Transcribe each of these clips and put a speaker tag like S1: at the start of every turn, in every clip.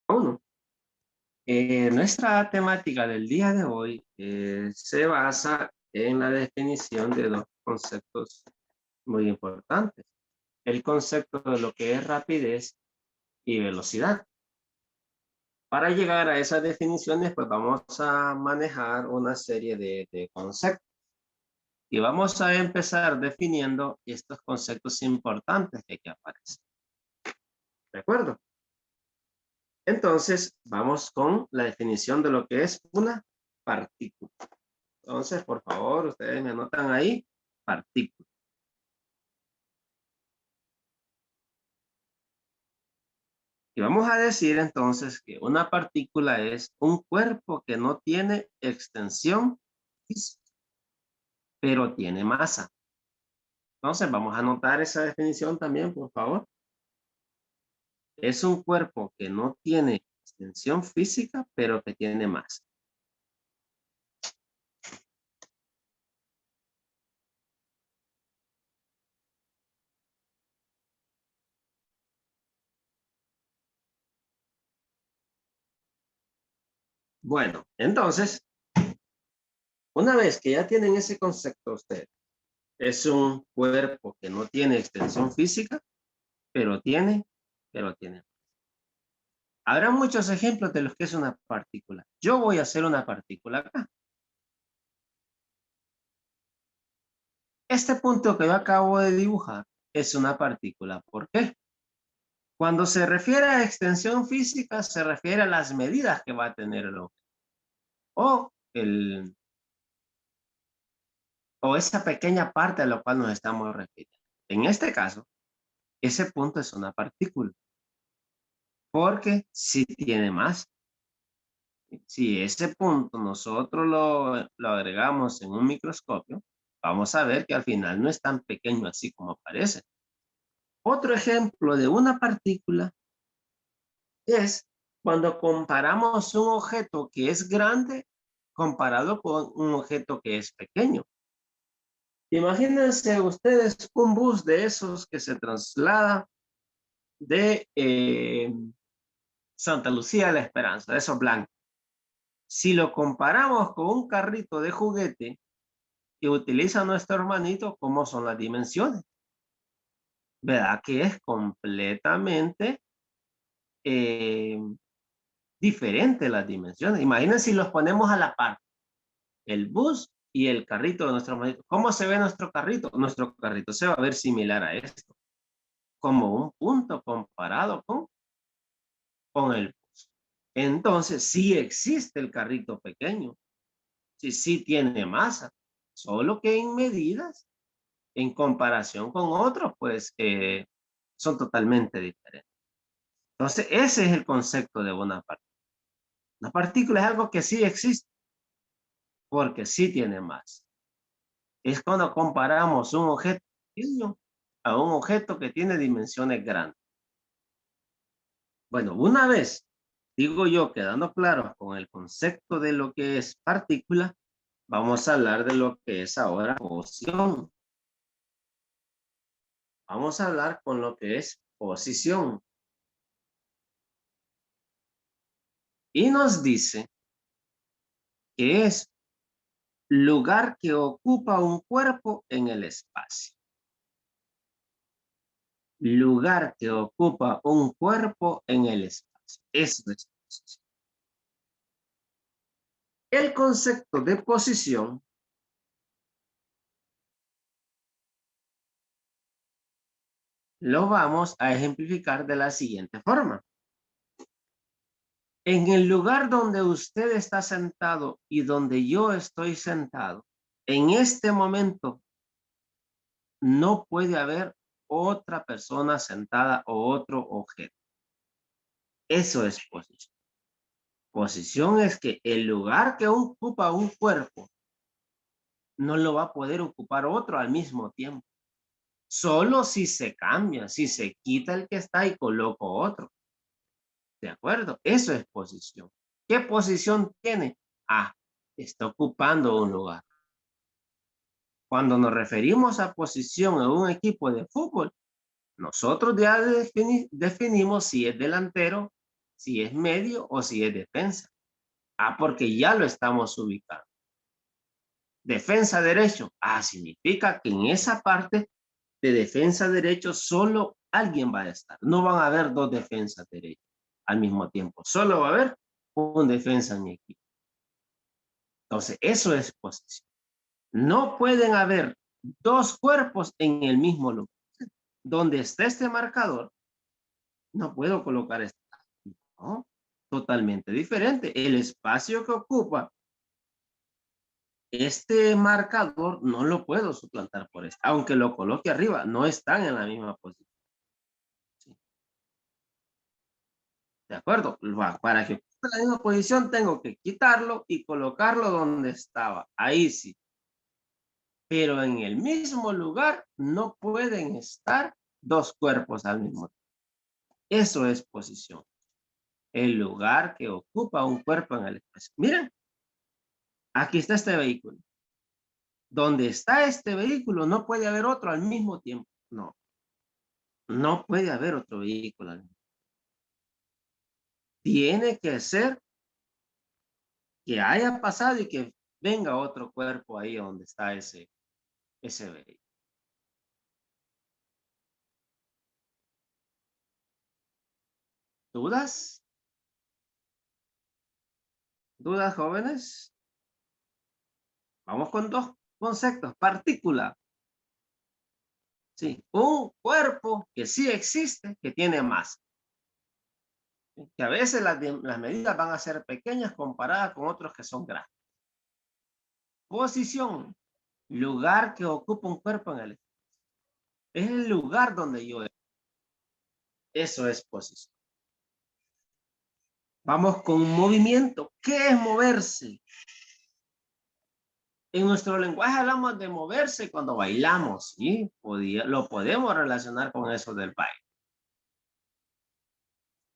S1: 1. Nuestra temática del día de hoy se basa en la definición de dos conceptos muy importantes. El concepto de lo que es rapidez y velocidad. Para llegar a esas definiciones, pues vamos a manejar una serie de conceptos. Y vamos a empezar definiendo estos conceptos importantes que aquí aparecen. ¿De acuerdo? Entonces, vamos con la definición de lo que es una partícula. Entonces, por favor, ustedes me anotan ahí, partícula. Y vamos a decir entonces que una partícula es un cuerpo que no tiene extensión física, pero tiene masa. Entonces, vamos a anotar esa definición también, por favor. Es un cuerpo que no tiene extensión física, pero que tiene masa. Bueno, entonces, una vez que ya tienen ese concepto ustedes, es un cuerpo que no tiene extensión física, pero tiene. Habrá muchos ejemplos de lo que es una partícula. Yo voy a hacer una partícula acá. Este punto que yo acabo de dibujar es una partícula. ¿Por qué? Cuando se refiere a extensión física, se refiere a las medidas que va a tener el objeto. O esa pequeña parte a la cual nos estamos refiriendo. En este caso, ese punto es una partícula. Porque si tiene masa. Si ese punto nosotros lo agregamos en un microscopio, vamos a ver que al final no es tan pequeño así como parece. Otro ejemplo de una partícula es cuando comparamos un objeto que es grande comparado con un objeto que es pequeño. Imagínense ustedes un bus de esos que se traslada de Santa Lucía a La Esperanza, de esos blancos. Si lo comparamos con un carrito de juguete que utiliza nuestro hermanito, ¿cómo son las dimensiones? ¿Verdad que es completamente diferente las dimensiones? Imaginen si los ponemos a la par, el bus y el carrito de nuestro hermanito. ¿Cómo se ve nuestro carrito? Nuestro carrito se va a ver similar a esto, como un punto comparado con el bus. Entonces, sí existe el carrito pequeño, sí tiene masa, solo que en medidas, en comparación con otros, pues son totalmente diferentes. Entonces, ese es el concepto de una partícula. Una partícula es algo que sí existe, porque sí tiene masa. Es cuando comparamos un objeto pequeño a un objeto que tiene dimensiones grandes. Bueno, una vez, digo yo, quedando claros con el concepto de lo que es partícula, vamos a hablar de lo que es ahora posición. Vamos a hablar con lo que es posición. Y nos dice que es lugar que ocupa un cuerpo en el espacio. Lugar que ocupa un cuerpo en el espacio. Eso es posición. El concepto de posición lo vamos a ejemplificar de la siguiente forma. En el lugar donde usted está sentado y donde yo estoy sentado, en este momento no puede haber otra persona sentada o otro objeto. Eso es posición. Posición es que el lugar que ocupa un cuerpo no lo va a poder ocupar otro al mismo tiempo. Solo si se cambia, si se quita el que está y coloco otro. ¿De acuerdo? Eso es posición. ¿Qué posición tiene? Ah, está ocupando un lugar. Cuando nos referimos a posición en un equipo de fútbol, nosotros ya definimos si es delantero, si es medio o si es defensa. Ah, porque ya lo estamos ubicando. Defensa derecho. Ah, significa que en esa parte de defensa derecho solo alguien va a estar. No van a haber dos defensas derechos al mismo tiempo. Solo va a haber un defensa en equipo. Entonces, eso es posición. No pueden haber dos cuerpos en el mismo lugar. Donde está este marcador, no puedo colocar este. No, totalmente diferente. El espacio que ocupa este marcador no lo puedo suplantar por este. Aunque lo coloque arriba, no están en la misma posición. ¿Sí? ¿De acuerdo? Para que ocupe la misma posición, tengo que quitarlo y colocarlo donde estaba. Ahí sí. Pero en el mismo lugar no pueden estar dos cuerpos al mismo tiempo. Eso es posición. El lugar que ocupa un cuerpo en el espacio. Miren, aquí está este vehículo. Donde está este vehículo no puede haber otro al mismo tiempo. No, no puede haber otro vehículo al mismo tiempo. Tiene que ser que haya pasado y que venga otro cuerpo ahí donde está ese vehículo. ¿Dudas? ¿Dudas, jóvenes? Vamos con dos conceptos. Partícula. Sí, un cuerpo que sí existe, que tiene masa. Que a veces las medidas van a ser pequeñas comparadas con otros que son grandes. Posición. Lugar que ocupa un cuerpo en el espacio. Es el lugar donde yo estoy. Eso es posición. Vamos con movimiento. ¿Qué es moverse? En nuestro lenguaje hablamos de moverse cuando bailamos, ¿sí? Lo podemos relacionar con eso del baile.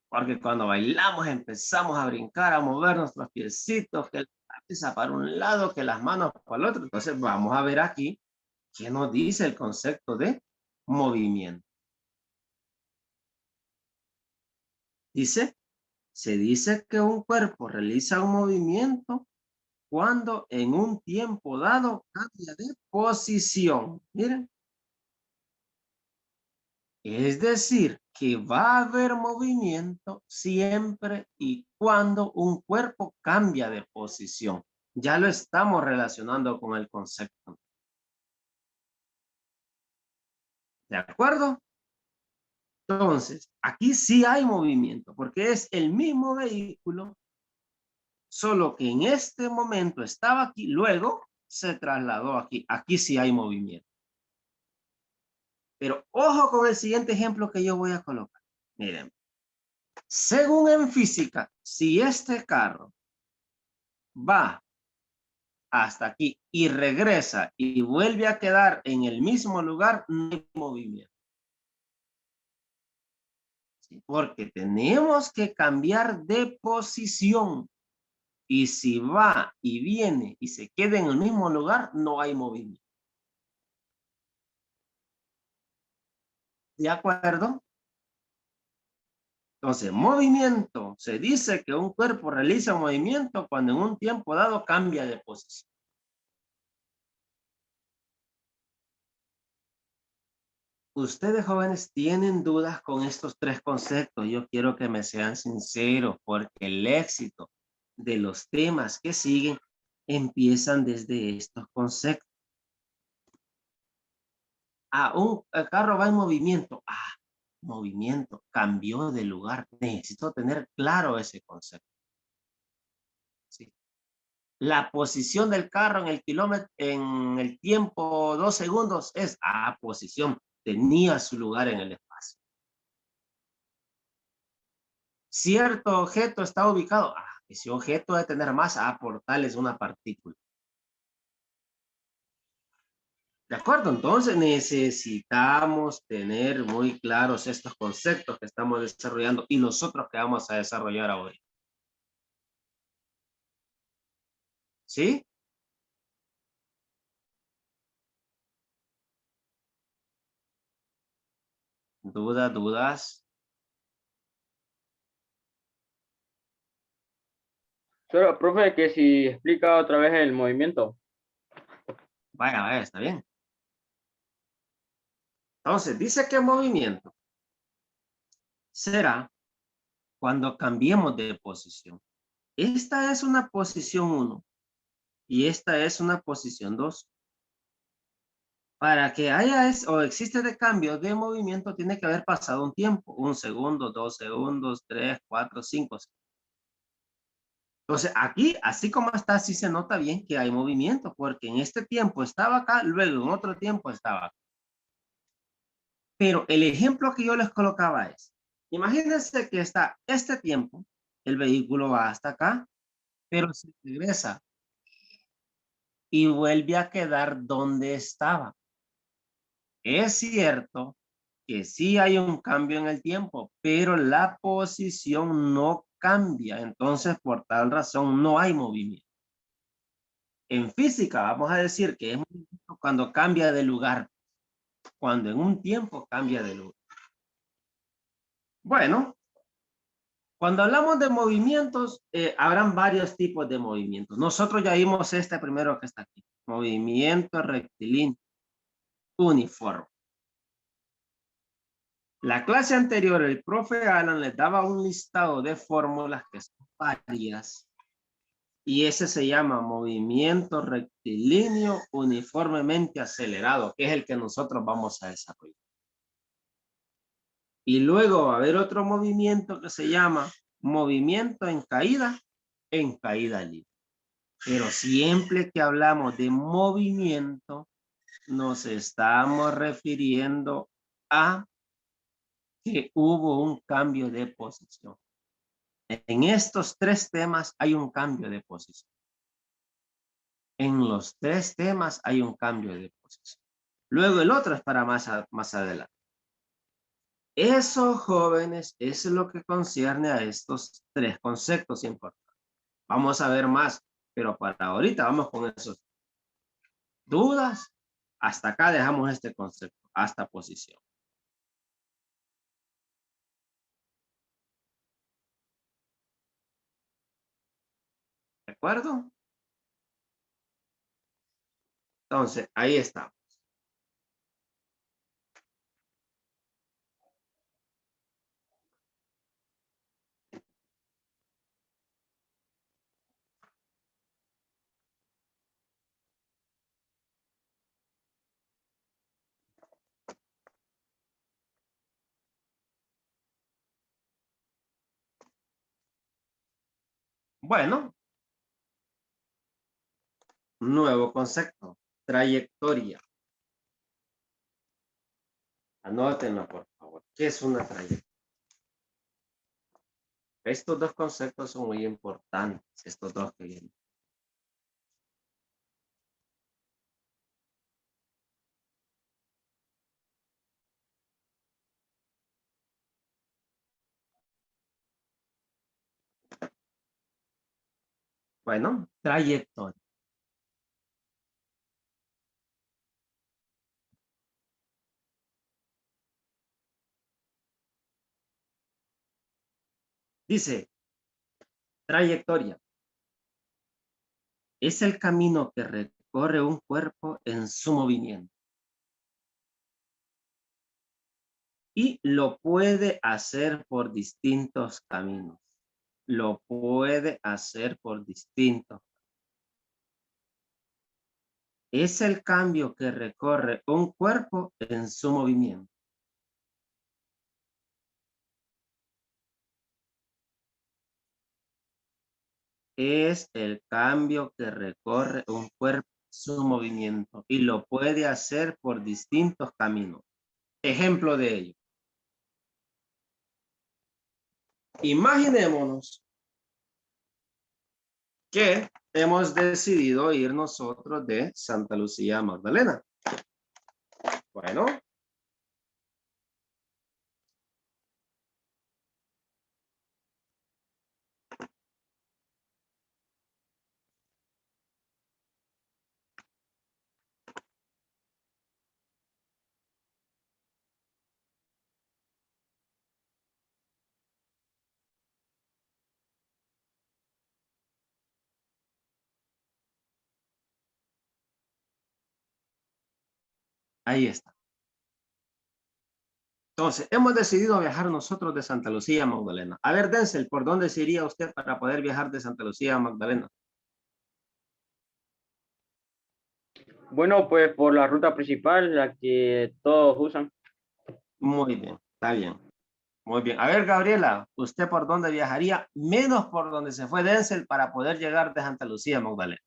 S1: Porque cuando bailamos empezamos a brincar, a mover nuestros piecitos, que la cabeza para un lado, que las manos para el otro. Entonces vamos a ver aquí qué nos dice el concepto de movimiento. Dice, se dice que un cuerpo realiza un movimiento cuando en un tiempo dado cambia de posición. Miren, es decir, que va a haber movimiento siempre y cuando un cuerpo cambia de posición. Ya lo estamos relacionando con el concepto. ¿De acuerdo? Entonces, aquí sí hay movimiento, porque es el mismo vehículo, solo que en este momento estaba aquí, luego se trasladó aquí. Aquí sí hay movimiento. Pero ojo con el siguiente ejemplo que yo voy a colocar. Miren, según en física, si este carro va hasta aquí y regresa y vuelve a quedar en el mismo lugar, no hay movimiento. ¿Sí? Porque tenemos que cambiar de posición. Y si va y viene y se queda en el mismo lugar, no hay movimiento. ¿De acuerdo? Entonces, movimiento. Se dice que un cuerpo realiza movimiento cuando en un tiempo dado cambia de posición. Ustedes jóvenes tienen dudas con estos tres conceptos. Yo quiero que me sean sinceros porque el éxito de los temas que siguen empiezan desde estos conceptos. Ah, un carro va en movimiento. Ah, movimiento, cambió de lugar. Necesito tener claro ese concepto. ¿Sí? La posición del carro en el kilómetro, en el tiempo 2 segundos es, posición. Tenía su lugar en el espacio. Cierto objeto está ubicado. Ese objeto debe tener masa. Por tal es una partícula. ¿De acuerdo? Entonces necesitamos tener muy claros estos conceptos que estamos desarrollando y los otros que vamos a desarrollar hoy. ¿Sí? Dudas.
S2: Solo, profe, que si explica otra vez el movimiento.
S1: Vaya, vaya, está bien. Entonces, dice que movimiento será cuando cambiemos de posición. Esta es una posición 1 y esta es una posición 2. Para que haya o existe de cambio de movimiento, tiene que haber pasado un tiempo, 1 segundo, 2 segundos, 3, 4, 5. Entonces, aquí, así como está, sí se nota bien que hay movimiento, porque en este tiempo estaba acá, luego en otro tiempo estaba acá. Pero el ejemplo que yo les colocaba es, imagínense que está este tiempo, el vehículo va hasta acá, pero se regresa y vuelve a quedar donde estaba. Es cierto que sí hay un cambio en el tiempo, pero la posición no cambia. Entonces, por tal razón, no hay movimiento. En física, vamos a decir que es movimiento cuando cambia de lugar, cuando en un tiempo cambia de lugar. Bueno, cuando hablamos de movimientos, habrán varios tipos de movimientos. Nosotros ya vimos este primero que está aquí. Movimiento rectilíneo uniforme. La clase anterior, el profe Alan les daba un listado de fórmulas que son varias y ese se llama movimiento rectilíneo uniformemente acelerado, que es el que nosotros vamos a desarrollar. Y luego va a haber otro movimiento que se llama movimiento en caída libre. Pero siempre que hablamos de movimiento, nos estamos refiriendo a que hubo un cambio de posición. En estos tres temas hay un cambio de posición. En los tres temas hay un cambio de posición. Luego el otro es para más adelante. Eso, jóvenes, es lo que concierne a estos tres conceptos importantes. Vamos a ver más, pero para ahorita vamos con esos. ¿Dudas? Hasta acá dejamos este concepto, hasta posición. ¿De acuerdo? Entonces, ahí está. Bueno, nuevo concepto, trayectoria. Anótenlo, por favor. ¿Qué es una trayectoria? Estos dos conceptos son muy importantes, estos dos que vienen. Bueno, trayectoria. Dice, trayectoria. Es el camino que recorre un cuerpo en su movimiento. Y lo puede hacer por distintos caminos. Lo puede hacer por distintos. Es el cambio que recorre un cuerpo en su movimiento. Es el cambio que recorre un cuerpo en su movimiento y lo puede hacer por distintos caminos. Ejemplo de ello. Imaginémonos que hemos decidido ir nosotros de Santa Lucía a Magdalena. Bueno, Ahí está. Entonces, hemos decidido viajar nosotros de Santa Lucía a Magdalena. A ver, Denzel, ¿por dónde se iría usted para poder viajar de Santa Lucía a Magdalena?
S2: Bueno, pues por la ruta principal, la que todos usan.
S1: Muy bien, está bien. Muy bien. A ver, Gabriela, ¿usted por dónde viajaría? Menos por donde se fue Denzel para poder llegar de Santa Lucía a Magdalena.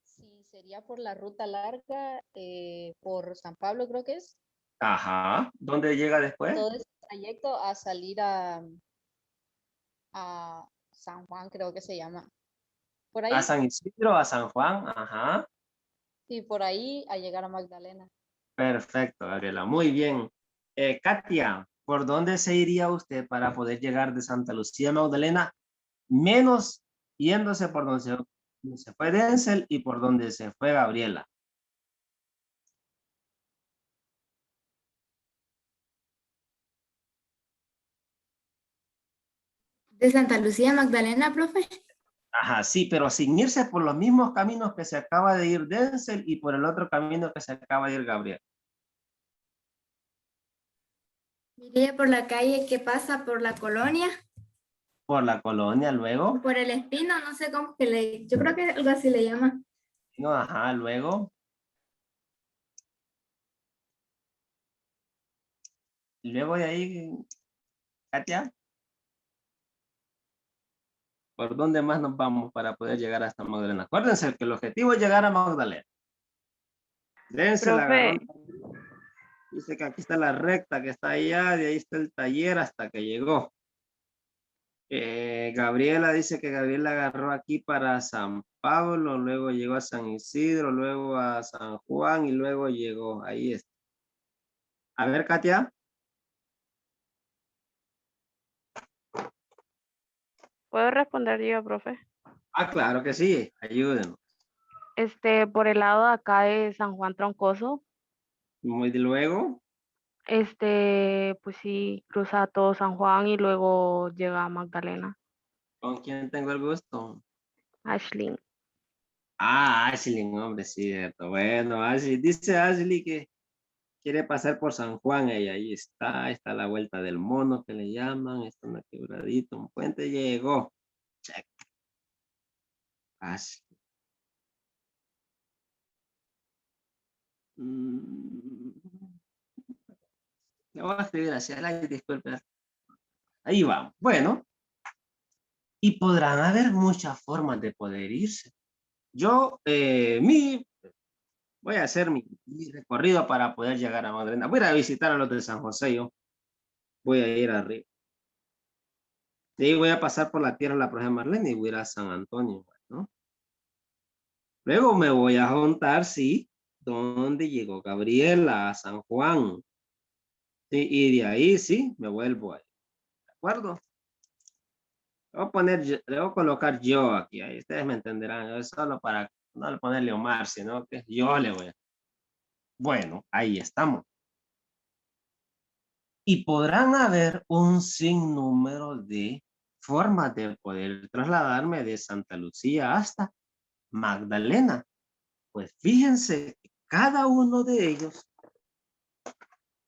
S3: Sí, sería por la ruta larga, por San Pablo creo que es,
S1: Ajá. ¿Dónde llega después?
S3: todo ese trayecto a salir a San Juan creo que se llama. Por
S1: A
S3: ahí,
S1: San Isidro, a San Juan. Ajá.
S3: sí, por ahí a llegar a Magdalena.
S1: Perfecto, Gabriela. Muy bien. Katia, ¿por dónde se iría usted para poder llegar de Santa Lucía a Magdalena? Menos yéndose por donde se fue Denzel y por donde se fue Gabriela.
S4: De Santa Lucía a Magdalena, profe.
S1: Ajá, sí, pero sin irse por los mismos caminos que se acaba de ir Denzel y por el otro camino que se acaba de ir Gabriel.
S4: Iría por la calle que pasa por la colonia,
S1: Por la colonia, luego.
S4: por el Espino, no sé cómo que yo creo que algo así le llama.
S1: No, ajá, luego. Luego de ahí, Katia, ¿por dónde más nos vamos para poder llegar hasta Magdalena? Acuérdense que el objetivo es llegar a Magdalena. Denzel agarró.
S5: Profe,
S1: Dice que aquí está la recta que está allá, de ahí está el taller hasta que llegó. Gabriela dice que Gabriela agarró aquí para San Pablo, luego llegó a San Isidro, luego a San Juan y luego llegó. Ahí está. A ver, Katia.
S5: ¿puedo responder yo, profe?
S1: Ah, claro que sí. Ayúdenos.
S5: Por el lado de acá de San Juan Troncoso,
S1: Muy de luego.
S5: pues sí, cruza todo San Juan y luego llega a Magdalena.
S1: ¿Con quién tengo el gusto?
S5: Ashley.
S1: Ah, Ashley, hombre, cierto. Bueno, Ashley, dice Ashley que quiere pasar por San Juan. Ella ahí está la vuelta del mono que le llaman. Está una quebradita, un puente. Llegó. Check. Ashley. Le voy a escribir hacia el disculpe. Ahí vamos. Bueno, y podrán haber muchas formas de poder irse. Yo, voy a hacer mi recorrido para poder llegar a Magdalena. Voy a ir a visitar a los de San José. Yo voy a ir arriba. De ahí voy a pasar por la tierra de la Profe Marlene y voy a ir a San Antonio, ¿no? Luego me voy a juntar, sí, donde llegó Gabriela, a San Juan. Sí, y de ahí, sí, me vuelvo ahí. ¿De acuerdo? Le voy a colocar yo aquí, ahí ustedes me entenderán, es solo para no ponerle Omar, sino que yo le voy a... Bueno, ahí estamos. Y podrán haber un sinnúmero de formas de poder trasladarme de Santa Lucía hasta Magdalena. Pues fíjense que cada uno de ellos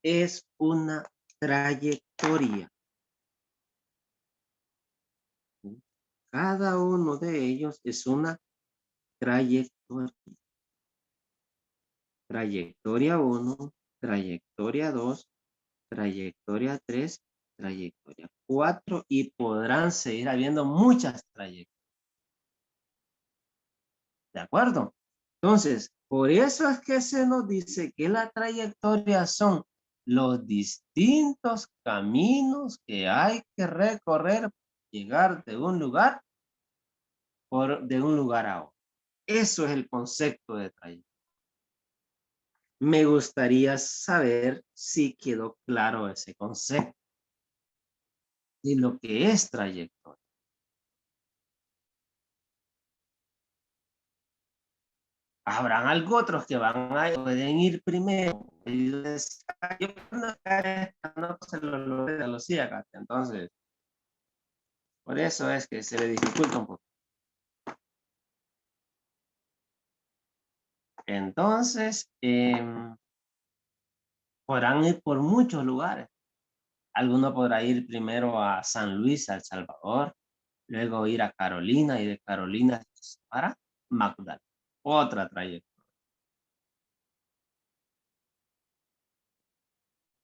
S1: es una trayectoria. Cada uno de ellos es una trayectoria. Trayectoria 1, trayectoria 2, trayectoria 3, trayectoria 4 y podrán seguir habiendo muchas trayectorias. ¿De acuerdo? Entonces, por eso es que se nos dice que la trayectoria son los distintos caminos que hay que recorrer para llegar de un lugar a otro. Eso es el concepto de trayectoria. Me gustaría saber si quedó claro ese concepto y lo que es trayectoria. Habrán algo otros que pueden ir primero. Y yo no se lo logré a los acá. Entonces, por eso es que se le dificulta un poco. Entonces, podrán ir por muchos lugares. Alguno podrá ir primero a San Luis, a El Salvador, luego ir a Carolina y de Carolina para Magdalena. Otra trayectoria.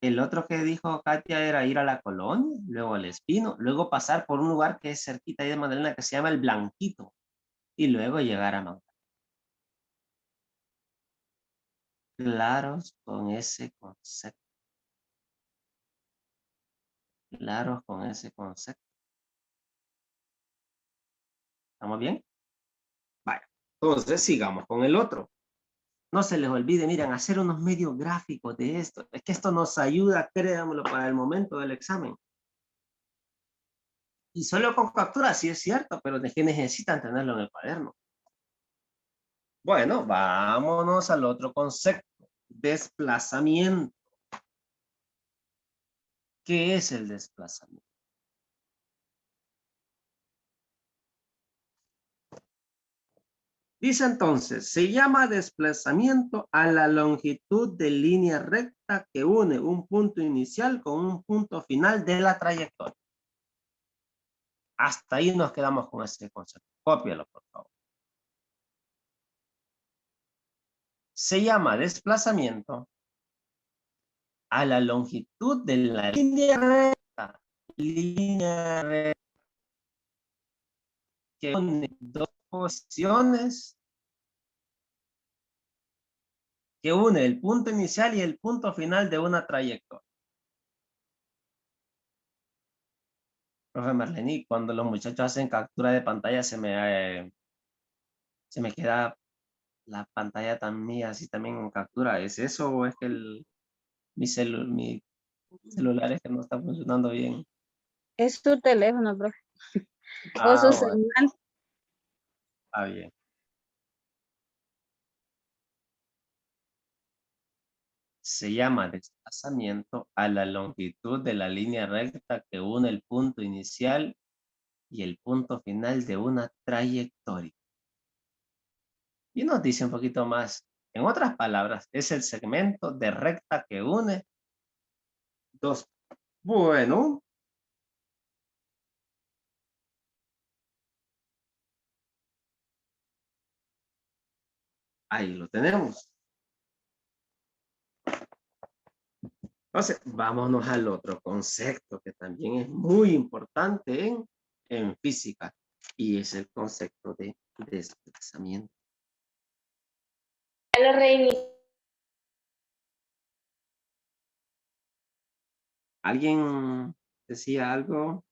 S1: El otro que dijo Katia era ir a la Colonia, luego al Espino, luego pasar por un lugar que es cerquita ahí de Magdalena que se llama El Blanquito y luego llegar a Magdalena. Claros con ese concepto. Claros con ese concepto. ¿Estamos bien? Vaya. Entonces sigamos con el otro. No se les olvide, miren, hacer unos medios gráficos de esto. Es que esto nos ayuda, créanmelo, para el momento del examen. Y solo con captura, sí es cierto, pero es que necesitan tenerlo en el cuaderno. Bueno, vámonos al otro concepto. Desplazamiento. ¿Qué es el desplazamiento? Dice entonces, se llama desplazamiento a la longitud de línea recta que une un punto inicial con un punto final de la trayectoria. Hasta ahí nos quedamos con ese concepto. Cópialo, por favor. Se llama desplazamiento a la longitud de la línea recta. Línea recta que une dos posiciones, que une el punto inicial y el punto final de una trayectoria. Profe Marlene, cuando los muchachos hacen captura de pantalla se me queda la pantalla también así también en captura. ¿Es eso o es que mi celular es que no está funcionando bien?
S6: Es tu teléfono, profe. O su
S1: Bueno,
S6: señal.
S1: está bien. Se llama desplazamiento a la longitud de la línea recta que une el punto inicial y el punto final de una trayectoria. Y nos dice un poquito más. En otras palabras, es el segmento de recta que une dos. Bueno. Ahí lo tenemos. Entonces, vámonos al otro concepto que también es muy importante en física y es el concepto de desplazamiento. ¿Alguien decía algo?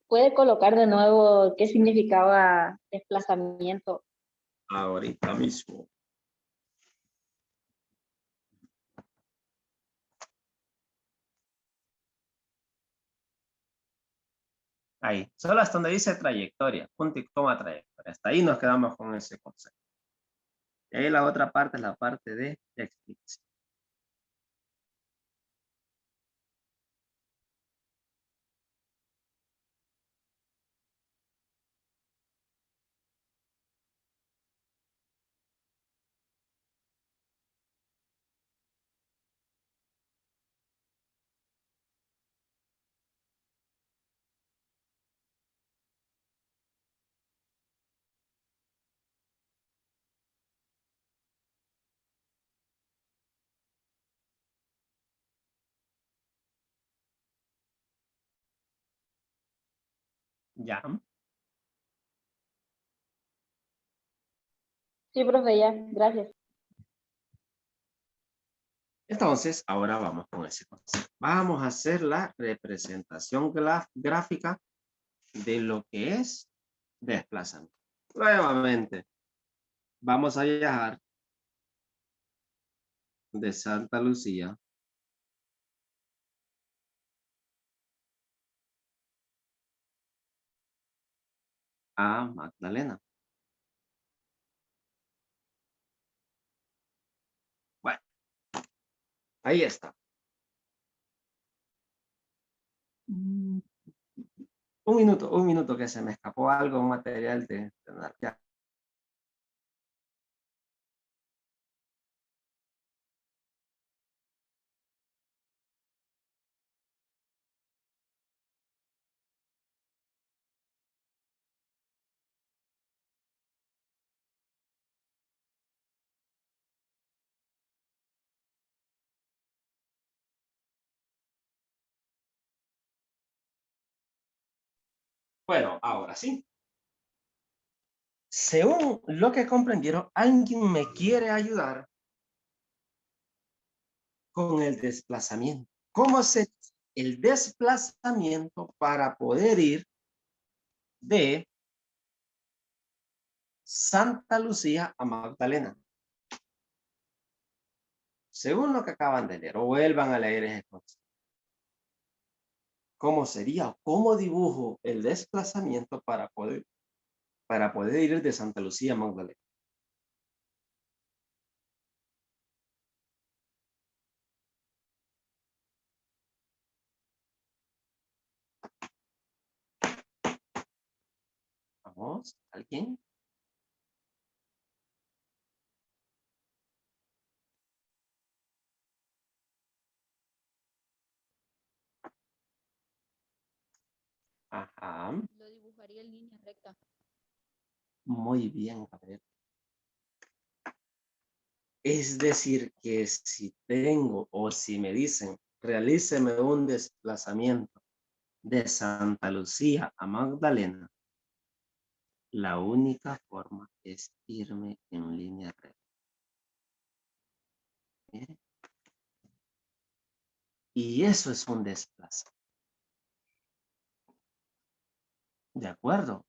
S6: ¿Puede colocar de nuevo qué significaba desplazamiento?
S1: Ahorita mismo. Ahí, solo hasta donde dice trayectoria, punto y coma trayectoria. Hasta ahí nos quedamos con ese concepto. Y ahí la otra parte es la parte de explicación. Ya.
S6: Sí, profe, ya. Gracias.
S1: Entonces, ahora vamos con ese concepto. Vamos a hacer la representación gráfica de lo que es desplazamiento. Nuevamente, vamos a viajar de Santa Lucía a Magdalena. Bueno, ahí está. Un minuto que se me escapó algo, un material de ya. Bueno, ahora sí. Según lo que comprendieron, alguien me quiere ayudar con el desplazamiento. ¿Cómo se el desplazamiento para poder ir de Santa Lucía a Magdalena? Según lo que acaban de leer, o vuelvan a leer ese concepto. ¿Cómo sería? ¿Cómo dibujo el desplazamiento para poder ir de Santa Lucía a Magdalena? Vamos, ¿alguien? Ajá,
S3: Lo dibujaría en línea recta.
S1: muy bien, Gabriel. Es decir, que si tengo o si me dicen, realíceme un desplazamiento de Santa Lucía a Magdalena, la única forma es irme en línea recta. Mire. Y eso es un desplazamiento. ¿De acuerdo?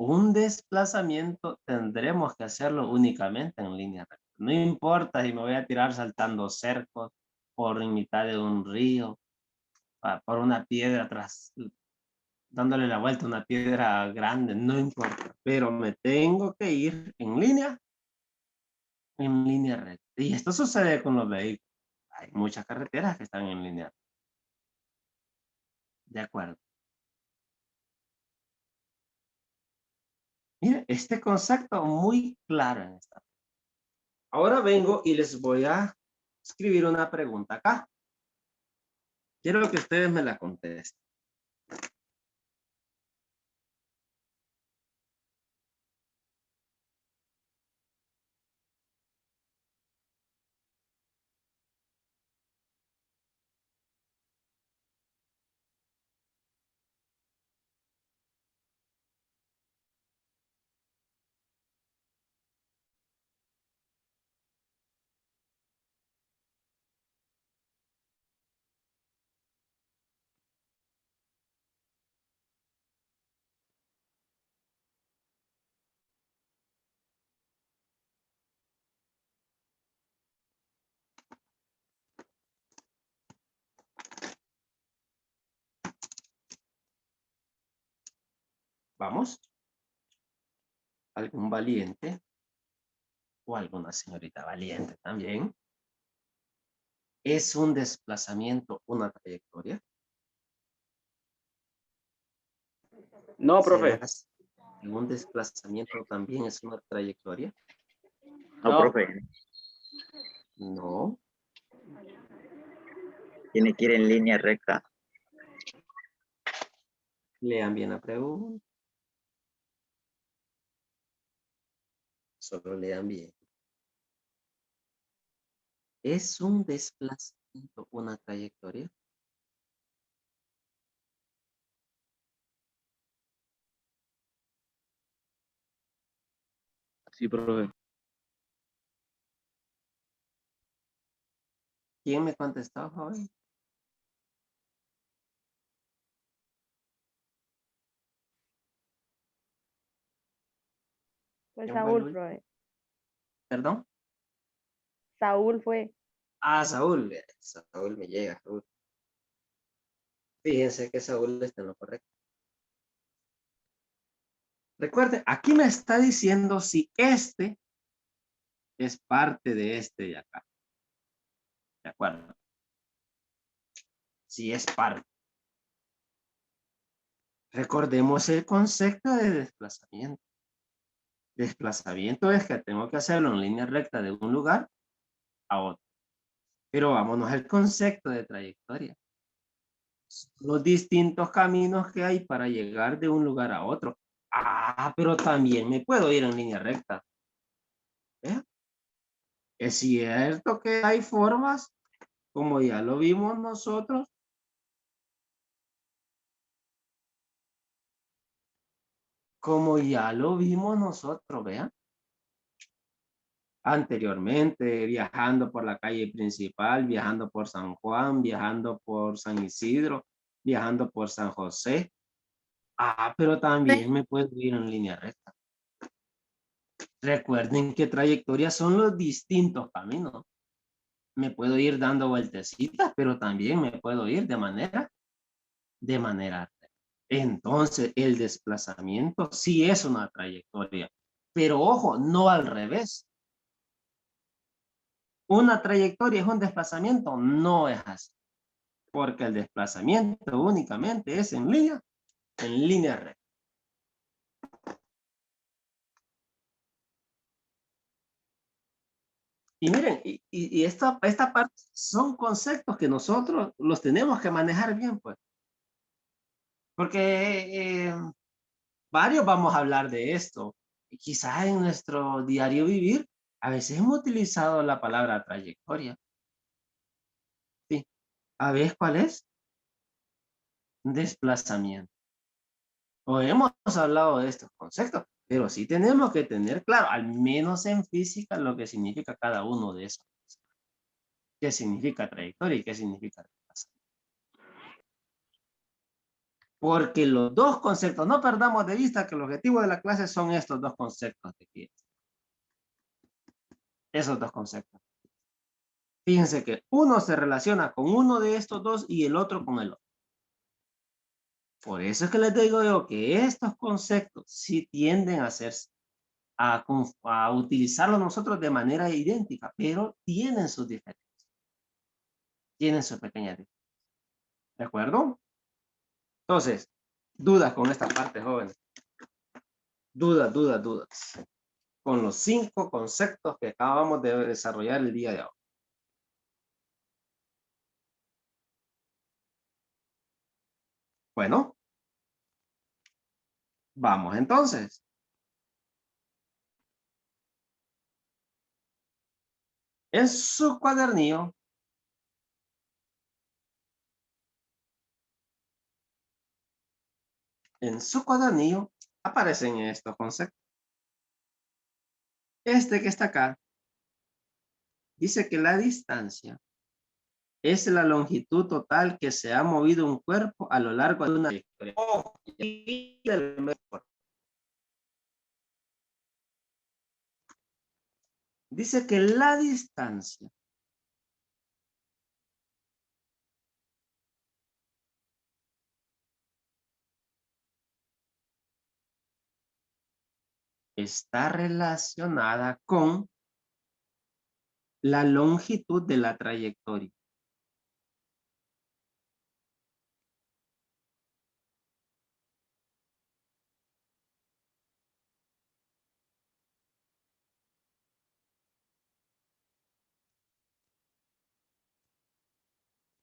S1: Un desplazamiento tendremos que hacerlo únicamente en línea recta. No importa si me voy a tirar saltando cercos por en mitad de un río, por una piedra atrás, dándole la vuelta a una piedra grande, no importa. Pero me tengo que ir en línea recta. Y esto sucede con los vehículos. Hay muchas carreteras que están en línea recta. De acuerdo. Mire, este concepto muy claro en esta. Ahora vengo y les voy a escribir una pregunta acá. Quiero que ustedes me la contesten. Vamos. ¿Algún valiente? O alguna señorita valiente también. ¿Es un desplazamiento una trayectoria?
S2: No,
S1: ¿Será
S2: profe.
S1: que un desplazamiento también es una trayectoria?
S7: No,
S2: No.
S7: profe,
S1: No.
S7: tiene que ir en línea recta.
S1: Lean bien la pregunta. Solo lean bien. ¿Es un desplazamiento una trayectoria?
S2: Sí, profe.
S1: ¿Quién me contestó, joven?
S5: Pues
S1: ¿Quién fue el
S5: Saúl,
S1: último?
S5: profe.
S1: ¿Perdón?
S5: Saúl fue.
S1: Ah, Saúl. Saúl me llega, Saúl. Fíjense que Saúl está en lo correcto. Recuerde, aquí me está diciendo si este es parte de este de acá. ¿De acuerdo? Si es parte. Recordemos el concepto de desplazamiento. Desplazamiento es que tengo que hacerlo en línea recta de un lugar a otro. Pero vámonos al concepto de trayectoria. Los distintos caminos que hay para llegar de un lugar a otro. Ah, pero también me puedo ir en línea recta. ¿Eh? Es cierto que hay formas, como ya lo vimos nosotros, como ya lo vimos nosotros, vean. Anteriormente, viajando por la calle principal, viajando por San Juan, viajando por San Isidro, viajando por San José. Ah, pero también me puedo ir en línea recta. Recuerden que trayectorias son los distintos caminos. Me puedo ir dando vueltecitas, pero también me puedo ir de manera recta. Entonces, el desplazamiento sí es una trayectoria. Pero ojo, no al revés. ¿Una trayectoria es un desplazamiento? No es así. Porque el desplazamiento únicamente es en línea recta. Y miren, y esta parte son conceptos que nosotros los tenemos que manejar bien, pues. Porque varios vamos a hablar de esto. Y quizás en nuestro diario vivir, a veces hemos utilizado la palabra trayectoria. Sí. ¿A ver cuál es? Desplazamiento. O hemos hablado de estos conceptos, pero sí tenemos que tener claro, al menos en física, lo que significa cada uno de esos. ¿Qué significa trayectoria y qué significa desplazamiento? Porque los dos conceptos, no perdamos de vista que el objetivo de la clase son estos dos conceptos de aquí. Esos dos conceptos. Fíjense que uno se relaciona con uno de estos dos y el otro con el otro. Por eso es que les digo yo que estos conceptos sí tienden a a utilizarlos nosotros de manera idéntica, pero tienen sus diferencias. Tienen sus pequeñas diferencias. ¿De acuerdo? Entonces, dudas con esta parte, jóvenes. Dudas. Con los 5 conceptos que acabamos de desarrollar el día de hoy. Bueno. Vamos entonces. En su cuadernillo. En su cuadernillo aparecen estos conceptos. Este que está acá dice que la distancia es la longitud total que se ha movido un cuerpo a lo largo de una trayectoria. Dice que la distancia está relacionada con la longitud de la trayectoria.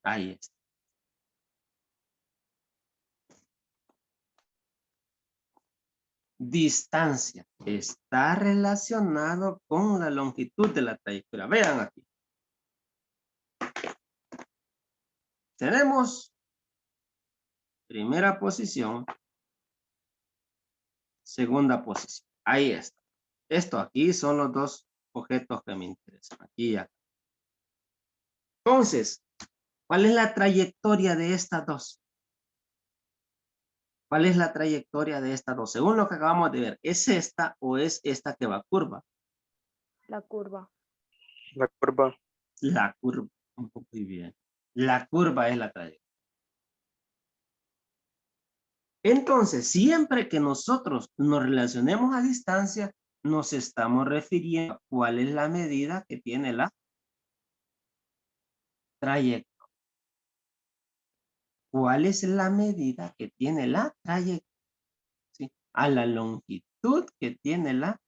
S1: Ahí está. Distancia está relacionado con la longitud de la trayectoria. Vean aquí. Tenemos primera posición, segunda posición. Ahí está. Esto aquí son los dos objetos que me interesan. Aquí y acá. Entonces, ¿cuál es la trayectoria de estas dos? ¿Cuál es la trayectoria de estas dos? Según lo que acabamos de ver, ¿es esta o es esta que va curva?
S5: La curva.
S2: La curva.
S1: La curva. Muy bien. La curva es la trayectoria. Entonces, siempre que nosotros nos relacionemos a distancia, nos estamos refiriendo a cuál es la medida que tiene la trayectoria. ¿Cuál es la medida que tiene la trayectoria? ¿Sí? A la longitud que tiene la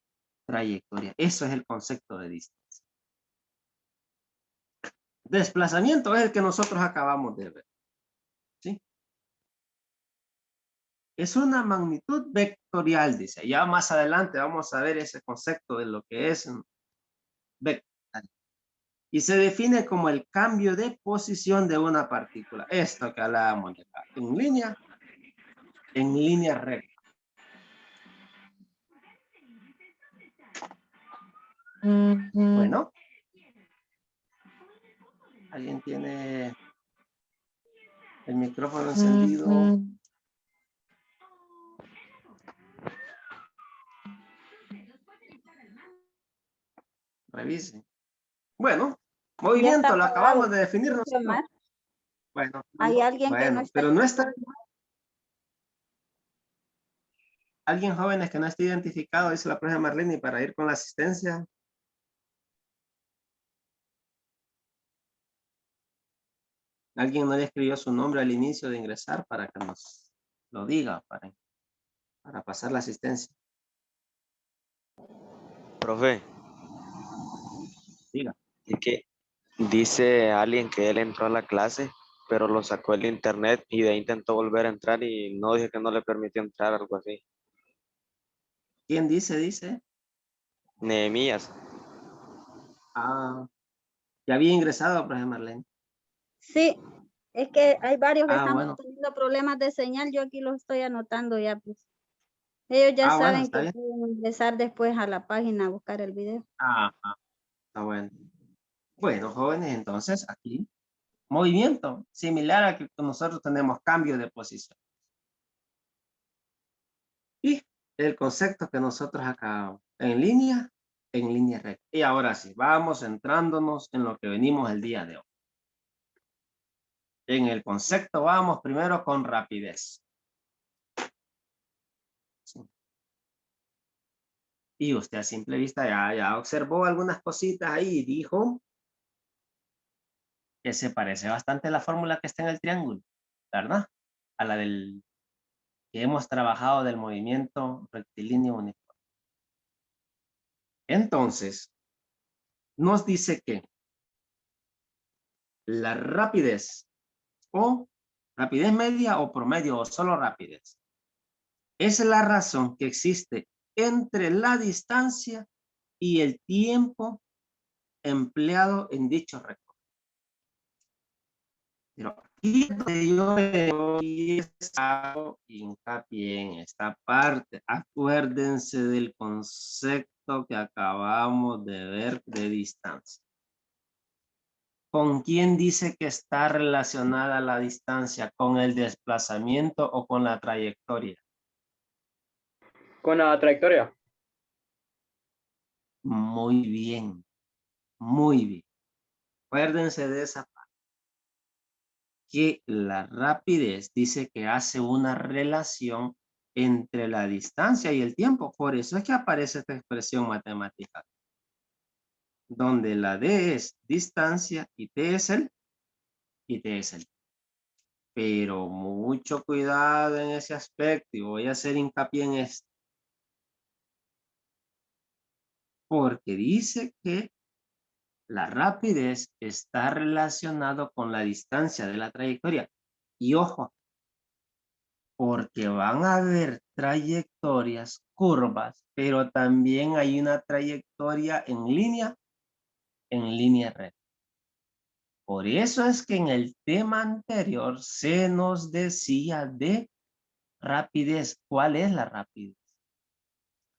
S1: trayectoria. Eso es el concepto de distancia. Desplazamiento es el que nosotros acabamos de ver. ¿Sí? Es una magnitud vectorial, dice. Ya más adelante vamos a ver ese concepto de lo que es vectorial. Y se define como el cambio de posición de una partícula. Esto que hablábamos de acá. En línea recta. Bueno, ¿alguien tiene el micrófono encendido? Revise. Bueno,
S6: Ya
S1: movimiento,
S6: está
S1: lo
S6: apagado,
S1: acabamos de definir
S6: dice
S1: nosotros.
S6: Omar.
S1: Bueno,
S6: Hay alguien que no
S1: bueno,
S6: está.
S1: pero no está. Alguien jóvenes que no esté identificado, dice la profesora Marlene, para ir con la asistencia. Alguien no le escribió su nombre al inicio de ingresar para que nos lo diga, para pasar la asistencia.
S8: Profe,
S1: Diga.
S8: es que dice alguien que él entró a la clase, pero lo sacó el internet y de ahí intentó volver a entrar y no dije que no le permitió entrar, algo así.
S1: ¿Quién dice? Dice.
S8: Nehemías.
S1: Ah, ya había ingresado, profesora Marlene.
S6: Sí, es que hay varios que
S1: Ah,
S6: están
S1: bueno.
S6: teniendo problemas de señal. Yo aquí los estoy anotando ya, pues. Ellos ya
S1: Ah, bueno,
S6: saben
S1: está
S6: que
S1: bien.
S6: pueden ingresar después a la página a buscar el video.
S1: Ah, está bueno. Bueno, jóvenes, entonces aquí, movimiento, similar a que nosotros tenemos cambio de posición. Y el concepto que nosotros acá en línea recta. Y ahora sí, vamos centrándonos en lo que venimos el día de hoy. En el concepto vamos primero con rapidez. Sí. Y usted a simple vista ya observó algunas cositas ahí y dijo que se parece bastante a la fórmula que está en el triángulo, ¿verdad? A la del que hemos trabajado del movimiento rectilíneo uniforme. Entonces, nos dice que la rapidez o rapidez media o promedio o solo rapidez es la razón que existe entre la distancia y el tiempo empleado en dicho recorrido. Pero aquí yo hago hincapié en esta parte. Acuérdense del concepto que acabamos de ver de distancia. ¿Con quién dice que está relacionada la distancia? ¿Con el desplazamiento o con la trayectoria?
S2: Con la trayectoria.
S1: Muy bien, muy bien. Acuérdense de esa parte. Que la rapidez dice que hace una relación entre la distancia y el tiempo. Por eso es que aparece esta expresión matemática, donde la D es distancia y T es el Pero mucho cuidado en ese aspecto y voy a hacer hincapié en esto. Porque dice que la rapidez está relacionado con la distancia de la trayectoria. Y ojo, porque van a haber trayectorias, curvas, pero también hay una trayectoria en línea recta. Por eso es que en el tema anterior se nos decía de rapidez. ¿Cuál es la rapidez?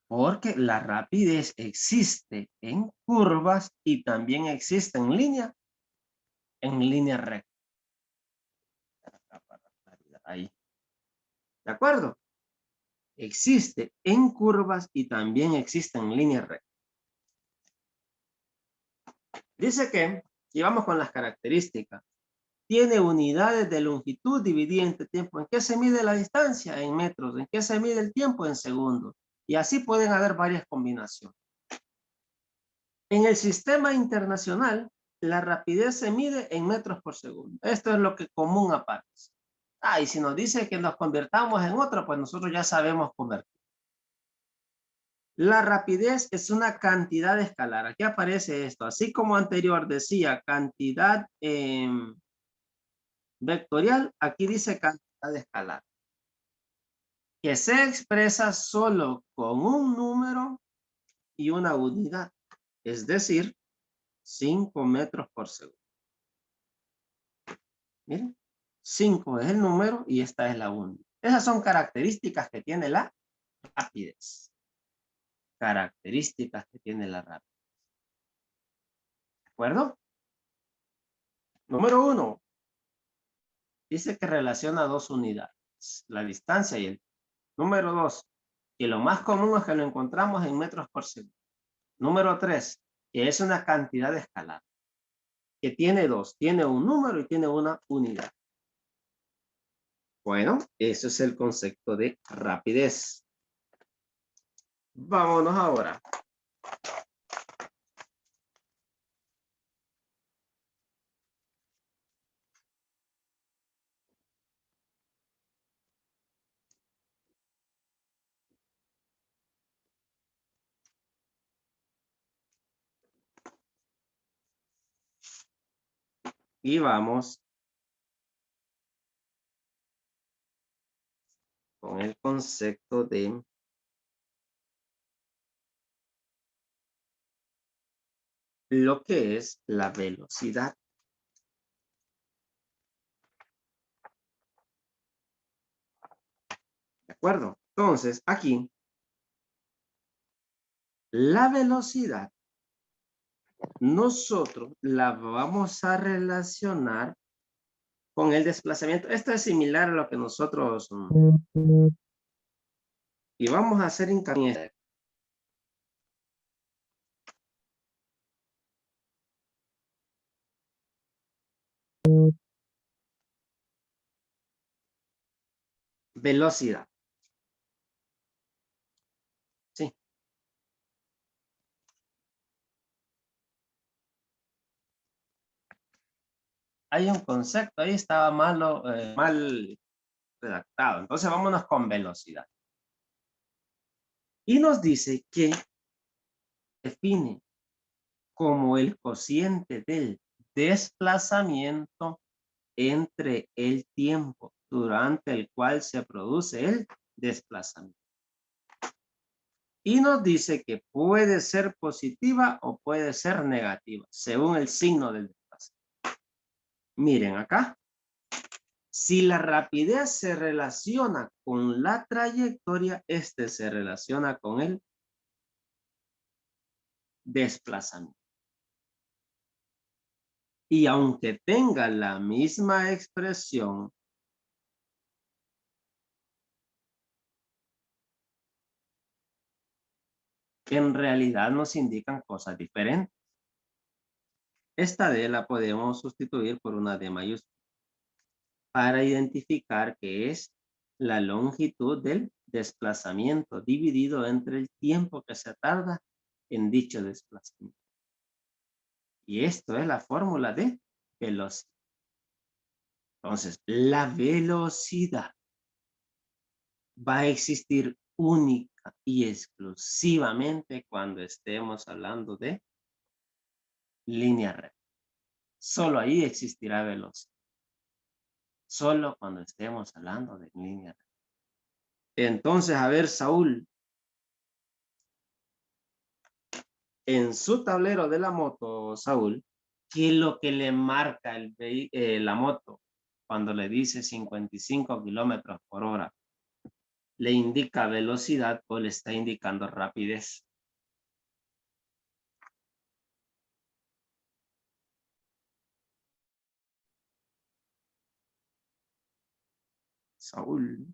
S1: Porque la rapidez existe en curvas y también existe en línea recta. Ahí. ¿De acuerdo? Existe en curvas y también existe en línea recta. Dice que, y vamos con las características, tiene unidades de longitud dividida entre tiempo. ¿En qué se mide la distancia? En metros. ¿En qué se mide el tiempo? En segundos. Y así pueden haber varias combinaciones. En el sistema internacional, la rapidez se mide en metros por segundo. Esto es lo que común aparece. Y si nos dice que nos convirtamos en otro, pues nosotros ya sabemos convertir. La rapidez es una cantidad escalar. Aquí aparece esto. Así como anterior decía cantidad vectorial, aquí dice cantidad escalar. Que se expresa solo con un número y una unidad. Es decir, 5 metros por segundo. Miren, 5 es el número y esta es la unidad. Esas son características que tiene la rapidez. Características que tiene la rapidez. acuerdo? Número 1. Dice que relaciona dos unidades, la distancia y el tiempo. Número 2, que lo más común es que lo encontramos en metros por segundo. Número 3, que es una cantidad escalar, que tiene dos, tiene un número y tiene una unidad. Bueno, eso es el concepto de rapidez. Vámonos ahora. Y vamos con el concepto de lo que es la velocidad. ¿De acuerdo? Entonces, aquí, la velocidad, nosotros la vamos a relacionar con el desplazamiento. Esto es similar a lo que nosotros... Y vamos a hacer hincapié. Velocidad. Sí. Hay un concepto, ahí estaba mal redactado. Entonces vámonos con velocidad. Y nos dice que define como el cociente del desplazamiento entre el tiempo durante el cual se produce el desplazamiento. Y nos dice que puede ser positiva o puede ser negativa, según el signo del desplazamiento. Miren acá. Si la rapidez se relaciona con la trayectoria, este se relaciona con el desplazamiento. Y aunque tenga la misma expresión, en realidad nos indican cosas diferentes. Esta D la podemos sustituir por una D mayúscula para identificar que es la longitud del desplazamiento dividido entre el tiempo que se tarda en dicho desplazamiento. Y esto es la fórmula de velocidad. Entonces, la velocidad va a existir única y exclusivamente cuando estemos hablando de línea recta. Solo ahí existirá velocidad. Solo cuando estemos hablando de línea recta. Entonces, a ver, Saúl. En su tablero de la moto, Saúl, ¿qué es lo que le marca la moto cuando le dice 55 kilómetros por hora? ¿Le indica velocidad o le está indicando rapidez? Saúl.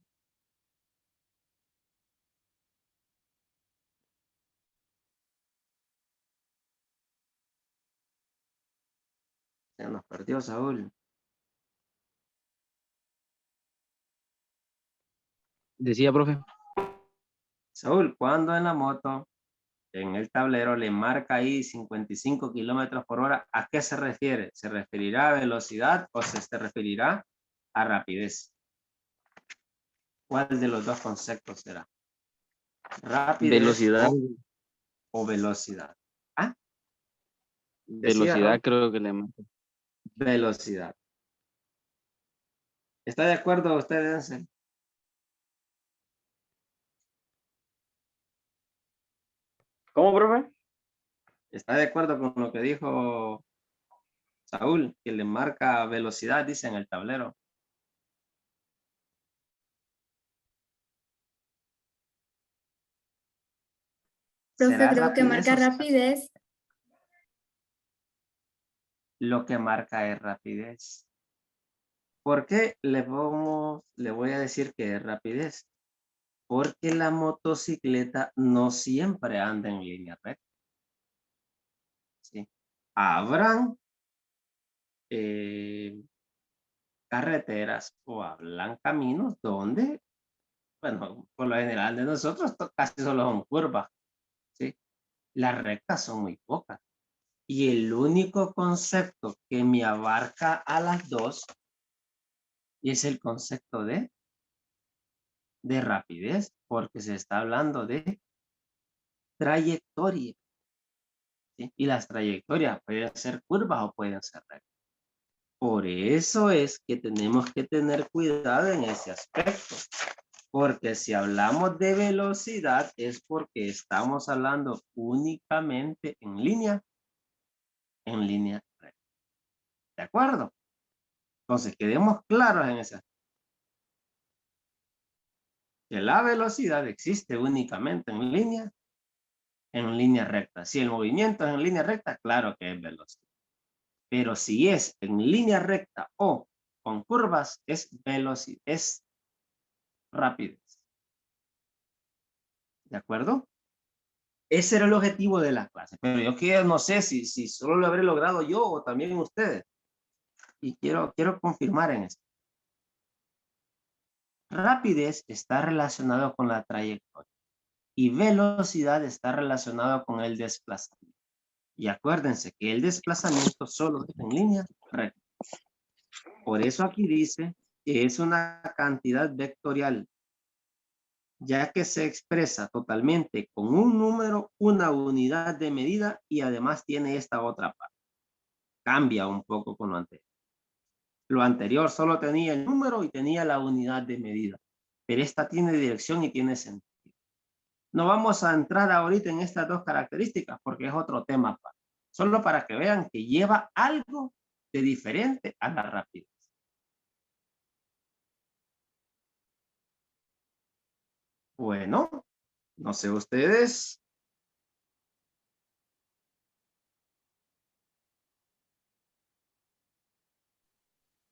S1: Se nos perdió Saúl.
S2: Decía, profe.
S1: Saúl, ¿cuándo en la moto, en el tablero, le marca ahí 55 kilómetros por hora? ¿A qué se refiere? ¿Se referirá a velocidad o se referirá a rapidez? ¿Cuál de los dos conceptos será? Rapidez
S2: Velocidad.
S1: o velocidad. ¿Ah?
S2: Velocidad creo que le marca.
S1: Velocidad. ¿Está de acuerdo usted, Denzel?
S2: ¿Cómo, profe?
S1: ¿Está de acuerdo con lo que dijo Saúl? Que le marca velocidad, dice en el tablero.
S4: Profe,
S1: ¿Será
S4: creo que
S1: rapidez
S4: marca
S1: o será-
S4: rapidez.
S1: lo que marca es rapidez. ¿Por qué le voy a decir que es rapidez? Porque la motocicleta no siempre anda en línea recta. ¿Sí? Habrán carreteras o hablan caminos donde, bueno, por lo general de nosotros casi solo son curvas, ¿sí? Las rectas son muy pocas. Y el único concepto que me abarca a las dos es el concepto de rapidez, porque se está hablando de trayectoria, ¿sí? Y las trayectorias pueden ser curvas o pueden ser rectas. Por eso es que tenemos que tener cuidado en ese aspecto. Porque si hablamos de velocidad es porque estamos hablando únicamente en línea recta. ¿De acuerdo? Entonces, quedemos claros en esa. Que la velocidad existe únicamente en línea recta. Si el movimiento es en línea recta, claro que es velocidad. Pero si es en línea recta o con curvas, es velocidad, es rapidez. ¿De acuerdo? Ese era el objetivo de la clase. Pero yo no sé si solo lo habré logrado yo o también ustedes. Y quiero confirmar en esto. Rapidez está relacionado con la trayectoria y velocidad está relacionado con el desplazamiento. Y acuérdense que el desplazamiento solo es en línea recta. Por eso aquí dice que es una cantidad vectorial, ya que se expresa totalmente con un número, una unidad de medida y además tiene esta otra parte. Cambia un poco con lo anterior. Lo anterior solo tenía el número y tenía la unidad de medida, pero esta tiene dirección y tiene sentido. No vamos a entrar ahorita en estas dos características porque es otro tema, solo para que vean que lleva algo de diferente a la rapidez. Bueno, no sé ustedes.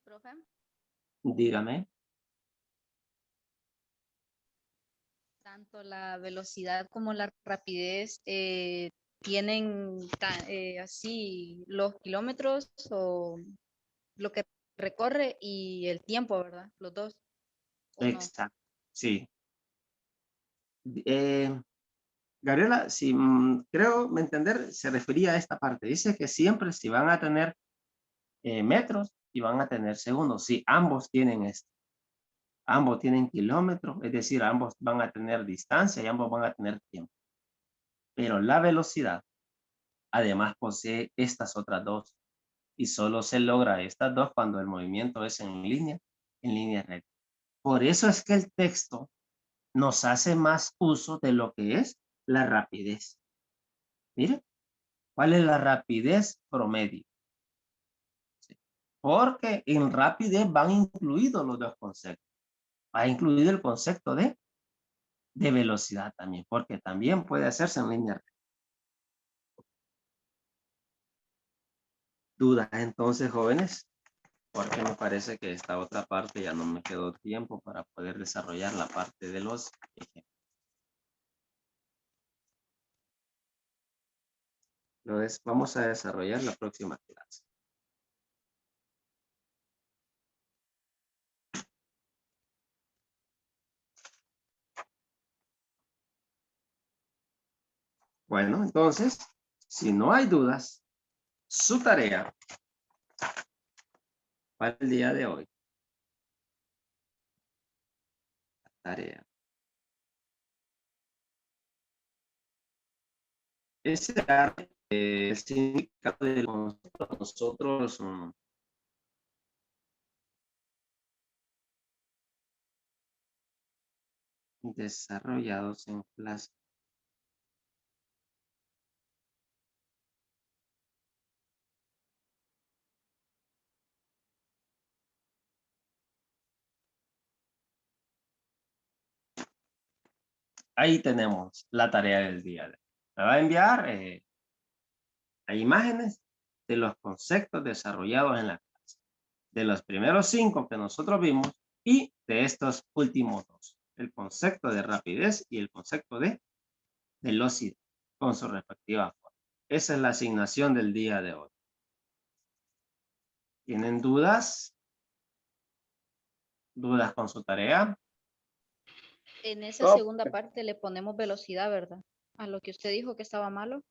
S3: Profe,
S1: Dígame.
S3: tanto la velocidad como la rapidez tienen así los kilómetros o lo que recorre y el tiempo, ¿verdad? Los dos, ¿o no?
S1: Exacto, sí. Gabriela, si creo me entender, se refería a esta parte. Dice que siempre si van a tener metros y van a tener segundos. Sí, ambos tienen esto. Ambos tienen kilómetros, es decir, ambos van a tener distancia y ambos van a tener tiempo. Pero la velocidad, además, posee estas otras dos. Y solo se logra estas dos cuando el movimiento es en línea recta. Por eso es que el texto nos hace más uso de lo que es la rapidez. Mire, ¿cuál es la rapidez promedio? Sí. Porque en rapidez van incluidos los dos conceptos. Va incluido el concepto de velocidad también, porque también puede hacerse en línea recta. ¿Dudas entonces, jóvenes? Porque me parece que esta otra parte ya no me quedó tiempo para poder desarrollar la parte de los ejemplos. Entonces, vamos a desarrollar la próxima clase. Bueno, entonces, si no hay dudas, su tarea para el día de hoy. Tarea. Es el significado de nosotros desarrollados en clase. Ahí tenemos la tarea del día de hoy. Me va a enviar hay imágenes de los conceptos desarrollados en la clase. De los primeros 5 que nosotros vimos y de estos últimos 2. El concepto de rapidez y el concepto de velocidad con su respectiva forma. Esa es la asignación del día de hoy. ¿Tienen dudas? ¿Dudas con su tarea?
S3: En esa
S2: No,
S3: segunda parte le ponemos velocidad, ¿verdad? A lo que usted dijo que estaba malo.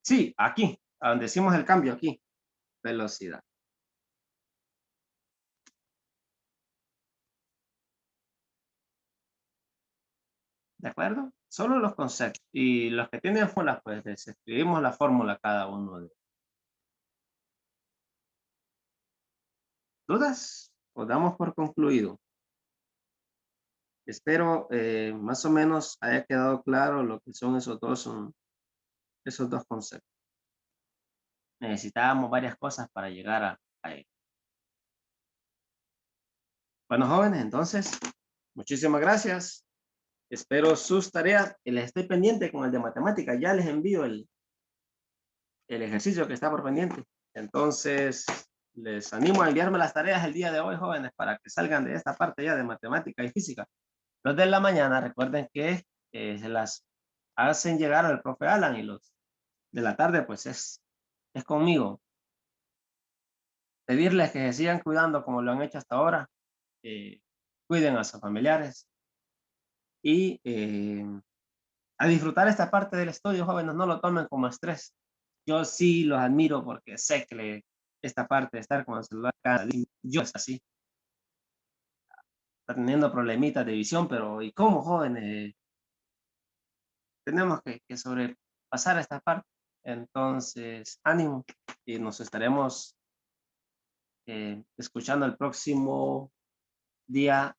S1: Sí, aquí, a donde hicimos el cambio aquí. Velocidad. ¿De acuerdo? Solo los conceptos. Y los que tienen fórmulas, pues les escribimos la fórmula cada uno de ellos. ¿Dudas? O damos por concluido. Espero más o menos haya quedado claro lo que son esos dos conceptos. Necesitábamos varias cosas para llegar a él. Bueno, jóvenes, entonces, muchísimas gracias. Espero sus tareas y les estoy pendiente con el de matemáticas. Ya les envío el ejercicio que está por pendiente. Entonces, les animo a enviarme las tareas el día de hoy, jóvenes, para que salgan de esta parte ya de matemática y física. Los de la mañana, recuerden que se las hacen llegar al profe Alan y los de la tarde, pues es conmigo. Pedirles que se sigan cuidando como lo han hecho hasta ahora. Cuiden a sus familiares y a disfrutar esta parte del estudio, jóvenes, no lo tomen como estrés. Yo sí los admiro porque sé que esta parte de estar con el celular cada día, yo es así. Está teniendo problemitas de visión, pero ¿y cómo, jóvenes? Tenemos que sobrepasar esta parte. Entonces, ánimo y nos estaremos escuchando el próximo día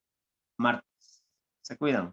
S1: martes. Se cuidan.